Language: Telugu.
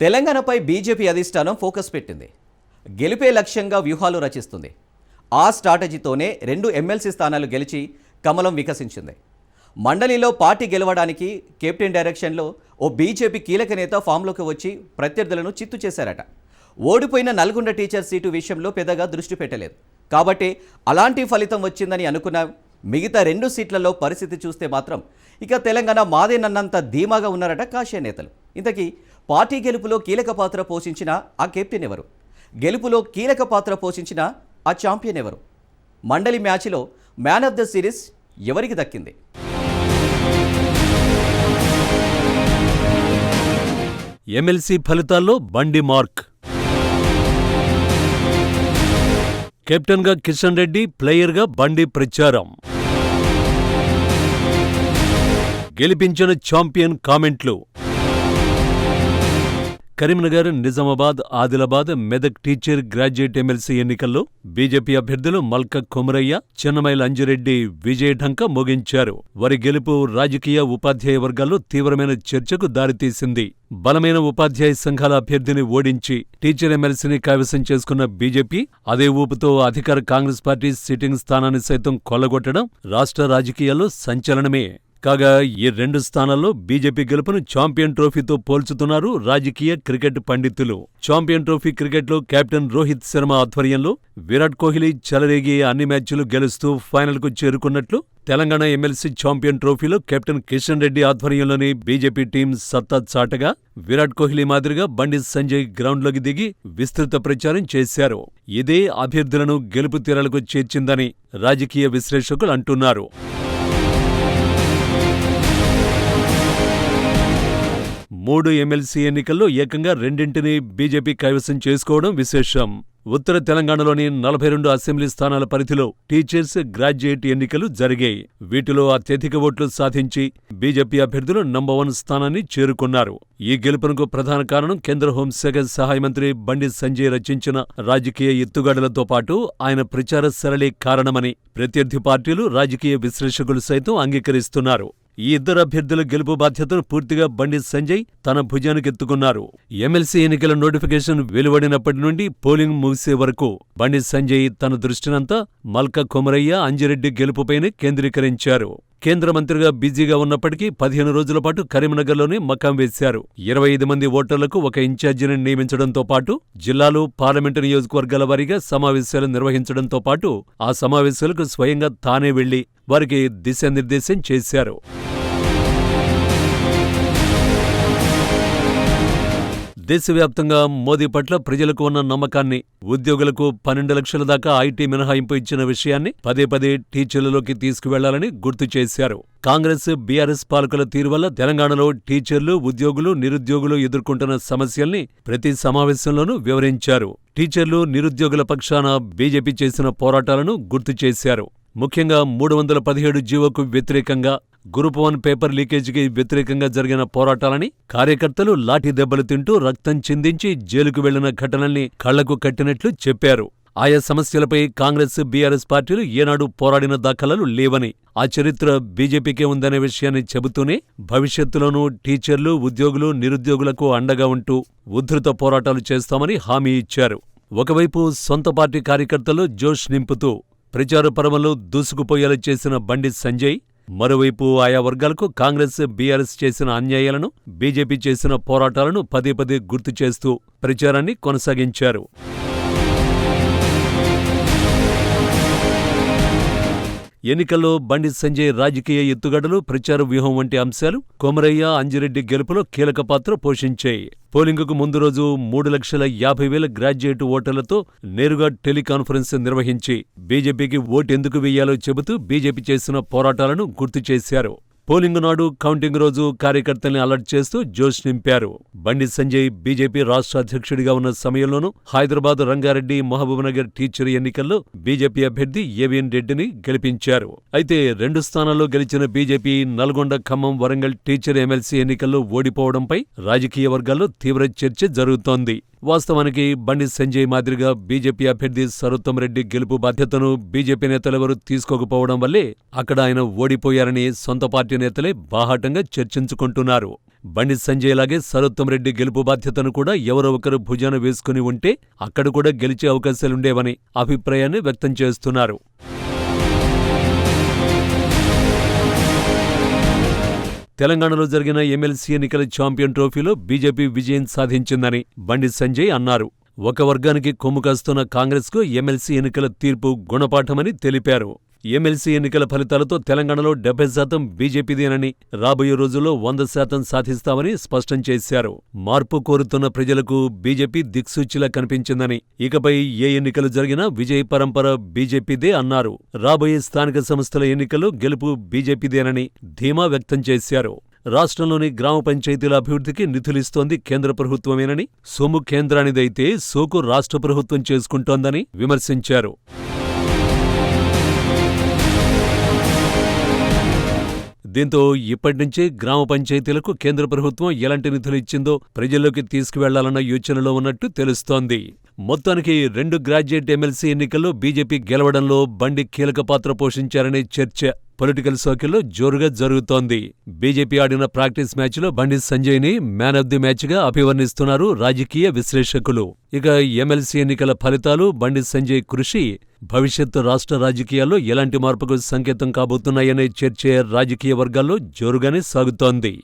తెలంగాణపై బీజేపీ అధిష్టానం ఫోకస్ పెట్టింది. గెలిపే లక్ష్యంగా వ్యూహాలు రచిస్తుంది. ఆ స్ట్రాటజీతోనే 2 ఎమ్మెల్సీ స్థానాలు గెలిచి కమలం వికసించింది. మండలిలో పార్టీ గెలవడానికి కెప్టెన్ డైరెక్షన్లో ఓ బీజేపీ కీలక నేత ఫామ్లోకి వచ్చి ప్రత్యర్థులను చిత్తు చేశారట. ఓడిపోయిన నల్గొండ టీచర్ సీటు విషయంలో పెద్దగా దృష్టి పెట్టలేదు కాబట్టి అలాంటి ఫలితం వచ్చిందని అనుకున్న మిగతా 2 సీట్లలో పరిస్థితి చూస్తే మాత్రం ఇక తెలంగాణ మాదేనన్నంత ధీమాగా ఉన్నారట కాషాయ నేతలు. ఇంతకీ పార్టీ గెలుపులో కీలక పాత్ర పోషించిన ఆ కెప్టెన్ ఎవరు? గెలుపులో కీలక పాత్ర పోషించిన ఆ ఛాంపియన్ ఎవరు? మండలి మ్యాచ్లో మ్యాన్ ఆఫ్ ద సిరీస్ ఎవరికి దక్కింది? ఎమ్మెల్సీ ఫలితాల్లో బండి మార్క్. కెప్టెన్గా కిషన్ రెడ్డి, ప్లేయర్గా బండి ప్రచారం. గెలిపించిన ఛాంపియన్ కామెంట్లు. Karimnagar, Nizamabad, Adilabad, Medak teacher graduate MLC ఎన్నికల్లో బీజేపీ అభ్యర్థులు మల్క కొమరయ్య, చెన్నమైల అంజిరెడ్డి విజయఢంకా మోగించారు. వారి గెలుపు రాజకీయ, ఉపాధ్యాయ వర్గాల్లో తీవ్రమైన చర్చకు దారితీసింది. బలమైన ఉపాధ్యాయ సంఘాల అభ్యర్థిని ఓడించి టీచర్ ఎమ్మెల్సీని కైవసం చేసుకున్న బీజేపీ అదే ఊపుతో అధికార కాంగ్రెస్ పార్టీ సిట్టింగ్ స్థానాన్ని సైతం కొల్లగొట్టడం రాష్ట్ర రాజకీయాల్లో సంచలనమే. కాగా ఈ 2 స్థానాల్లో బీజేపీ గెలుపును ఛాంపియన్ ట్రోఫీతో పోల్చుతున్నారు రాజకీయ క్రికెట్ పండితులు. ఛాంపియన్ ట్రోఫీ క్రికెట్లో కెప్టెన్ రోహిత్ శర్మ ఆధ్వర్యంలో విరాట్ కోహ్లీ చెలరేగి అన్ని మ్యాచ్లు గెలుస్తూ ఫైనల్కు చేరుకున్నట్లు, తెలంగాణ ఎమ్మెల్సీ ఛాంపియన్ ట్రోఫీలో కెప్టెన్ కిషన్ రెడ్డి ఆధ్వర్యంలోని బీజేపీ టీం సత్తా చాటగా విరాట్ కోహ్లీ మాదిరిగా బండి సంజయ్ గ్రౌండ్లోకి దిగి విస్తృత ప్రచారం చేశారు. ఇదే అభ్యర్థులను గెలుపు తీరాలకు చేర్చిందని రాజకీయ విశ్లేషకులు అంటున్నారు. 3 ఎమ్మెల్సీ ఎన్నికల్లో ఏకంగా 2ంటిని బీజేపీ కైవసం చేసుకోవడం విశేషం. ఉత్తర తెలంగాణలోని 42 అసెంబ్లీ స్థానాల పరిధిలో టీచర్స్, గ్రాడ్యుయేట్ ఎన్నికలు జరిగాయి. వీటిలో అత్యధిక ఓట్లు సాధించి బీజేపీ అభ్యర్థులు నంబర్ 1 స్థానాన్ని చేరుకున్నారు. ఈ గెలుపునకు ప్రధాన కారణం కేంద్ర హోంశాఖ సహాయ మంత్రి బండి సంజయ్ రచించిన రాజకీయ ఎత్తుగడలతో పాటు ఆయన ప్రచార సరళి కారణమని ప్రత్యర్థి పార్టీలు, రాజకీయ విశ్లేషకులు సైతం అంగీకరిస్తున్నారు. ఈ 2 అభ్యర్థుల గెలుపు బాధ్యతను పూర్తిగా బండి సంజయ్ తన భుజానికెత్తుకున్నారు. ఎమ్మెల్సీ ఎన్నికల నోటిఫికేషన్ వెలువడినప్పటి నుండి పోలింగ్ ముగిసే వరకు బండి సంజయ్ తన దృష్టినంతా మల్క కొమరయ్య, అంజిరెడ్డి గెలుపుపైనే కేంద్రీకరించారు. కేంద్ర మంత్రిగా బిజీగా ఉన్నప్పటికీ 15 రోజుల పాటు కరీంనగర్లోనే మకాం వేశారు. 25 మంది ఓటర్లకు ఒక ఇన్ఛార్జిని నియమించడంతో పాటు జిల్లాలు, పార్లమెంటు నియోజకవర్గాల వారీగా సమావేశాలు నిర్వహించడంతో పాటు ఆ సమావేశాలకు స్వయంగా తానే వెళ్లి వారికి దిశానిర్దేశం చేశారు. దేశవ్యాప్తంగా మోదీ పట్ల ప్రజలకు ఉన్న నమ్మకాన్ని, ఉద్యోగులకు 12 లక్షల దాకా ఐటీ మినహాయింపు ఇచ్చిన విషయాన్ని పదే పదే టీచర్లలోకి తీసుకువెళ్లాలని గుర్తు చేశారు. కాంగ్రెస్, బీఆర్ఎస్ పాలకుల తీరు వల్ల తెలంగాణలో టీచర్లు, ఉద్యోగులు, నిరుద్యోగులు ఎదుర్కొంటున్న సమస్యల్ని ప్రతి సమావేశంలోనూ వివరించారు. టీచర్లు, నిరుద్యోగుల పక్షాన బీజేపీ చేసిన పోరాటాలను గుర్తు చేశారు. ముఖ్యంగా 317 జీవోకు వ్యతిరేకంగా, గ్రూప్ 1 పేపర్ లీకేజీకి వ్యతిరేకంగా జరిగిన పోరాటాలని, కార్యకర్తలు లాఠీ దెబ్బలు తింటూ రక్తం చిందించి జైలుకు వెళ్లిన ఘటనల్ని కళ్లకు కట్టినట్లు చెప్పారు. ఆయా సమస్యలపై కాంగ్రెస్, బీఆర్ఎస్ పార్టీలు ఏనాడు పోరాడిన దాఖలాలు లేవని, ఆ చరిత్ర బీజేపీకే ఉందనే విషయాన్ని చెబుతూనే భవిష్యత్తులోనూ టీచర్లు, ఉద్యోగులు, నిరుద్యోగులకు అండగా ఉంటూ ఉధృత పోరాటాలు చేస్తామని హామీ ఇచ్చారు. ఒకవైపు సొంత పార్టీ కార్యకర్తలు జోష్ నింపుతూ ప్రచార పర్వంలో దూసుకుపోయేలా చేసిన బండి సంజయ్, మరోవైపు ఆయా వర్గాలకు కాంగ్రెస్, బీఆర్ఎస్ చేసిన అన్యాయాలను, బీజేపీ చేసిన పోరాటాలను పదే పదే గుర్తు చేస్తూ ప్రచారాన్ని కొనసాగించారు. ఎన్నికల్లో బండి సంజయ్ రాజకీయ ఎత్తుగడలు, ప్రచార వ్యూహం వంటి అంశాలు కొమరయ్య, అంజిరెడ్డి గెలుపులో కీలక పాత్ర పోషించాయి. పోలింగుకు ముందు రోజు 3,50,000 గ్రాడ్యుయేట్ ఓటర్లతో నేరుగా టెలికాన్ఫరెన్స్ నిర్వహించి బీజేపీకి ఓటెందుకు వెయ్యాలో చెబుతూ బీజేపీ చేసిన పోరాటాలను గుర్తు చేశారు. పోలింగు నాడు, కౌంటింగ్ రోజు కార్యకర్తల్ని అలర్ట్ చేస్తూ జోష్ నింపారు. బండి సంజయ్ బీజేపీ రాష్ట్ర అధ్యక్షుడిగా ఉన్న సమయంలోనూ హైదరాబాద్, రంగారెడ్డి, మహబూబ్నగర్ టీచర్ ఎన్నికల్లో బీజేపీ అభ్యర్థి ఏవిఎన్ రెడ్డిని గెలిపించారు. అయితే 2 స్థానాల్లో గెలిచిన BJP Nalgonda, Khammam, Warangal teacher MLC ఎన్నికల్లో ఓడిపోవడంపై రాజకీయ వర్గాల్లో తీవ్ర చర్చ జరుగుతోంది. వాస్తవానికి బండి సంజయ్ మాదిరిగా బీజేపీ అభ్యర్థి సరోత్తం రెడ్డి గెలుపు బాధ్యతను బీజేపీ నేతలెవరూ తీసుకోకపోవడం వల్లే అక్కడ ఆయన ఓడిపోయారని సొంత పార్టీ నేతలే బాహాటంగా చర్చించుకుంటున్నారు. బండి సంజయ్ లాగే సరోత్తం రెడ్డి గెలుపు బాధ్యతను కూడా ఎవరో ఒకరు భుజాన వేసుకుని ఉంటే అక్కడ కూడా గెలిచే అవకాశాలుండేవని అభిప్రాయాన్ని వ్యక్తం చేస్తున్నారు. తెలంగాణలో జరిగిన ఎమ్మెల్సీ ఎన్నికల ఛాంపియన్ ట్రోఫీలో బీజేపీ విజయం సాధించిందని బండి సంజయ్ అన్నారు. ఒక వర్గానికి కొమ్ము కాస్తున్న కాంగ్రెస్కు ఎమ్మెల్సీ ఎన్నికల తీర్పు గుణపాఠమని తెలిపారు. ఎమ్మెల్సీ ఎన్నికల ఫలితాలతో తెలంగాణలో 70% బీజేపీదేనని, రాబోయే రోజుల్లో 100% సాధిస్తామని స్పష్టం చేశారు. మార్పు కోరుతున్న ప్రజలకు బీజేపీ దిక్సూచిలా కనిపించిందని, ఇకపై ఏ ఎన్నికలు జరిగినా విజయ పరంపర బీజేపీదే అన్నారు. రాబోయే స్థానిక సంస్థల ఎన్నికల్లో గెలుపు బీజేపీదేనని ధీమా వ్యక్తం చేశారు. రాష్ట్రంలోని గ్రామ పంచాయతీల అభివృద్ధికి నిధులిస్తోంది కేంద్ర ప్రభుత్వమేనని, సొమ్ము కేంద్రానిదైతే సోకు రాష్ట్ర ప్రభుత్వం చేసుకుంటోందని విమర్శించారు. దీంతో ఇప్పటినుంచే గ్రామ పంచాయతీలకు కేంద్ర ప్రభుత్వం ఎలాంటి నిధులు ఇచ్చిందో ప్రజల్లోకి తీసుకువెళ్లాలన్న యోచనలో ఉన్నట్టు తెలుస్తోంది. మొత్తానికి 2 గ్రాడ్యుయేట్ ఎమ్మెల్సీ ఎన్నికల్లో బీజేపీ గెలవడంలో బండి కీలక పాత్ర పోషించారనే చర్చ పొలిటికల్ సర్కిల్లో జోరుగా జరుగుతోంది. బీజేపీ ఆడిన ప్రాక్టీస్ మ్యాచ్లో బండి సంజయ్ని మ్యాన్ ఆఫ్ ది మ్యాచ్గా అభివర్ణిస్తున్నారు రాజకీయ విశ్లేషకులు. ఇక ఎమ్మెల్సీ ఎన్నికల ఫలితాలు, బండి సంజయ్ కృషి భవిష్యత్తు రాష్ట్ర రాజకీయాల్లో ఎలాంటి మార్పుకు సంకేతం కాబోతున్నాయనే చర్చ రాజకీయ వర్గాల్లో జోరుగానే సాగుతోంది.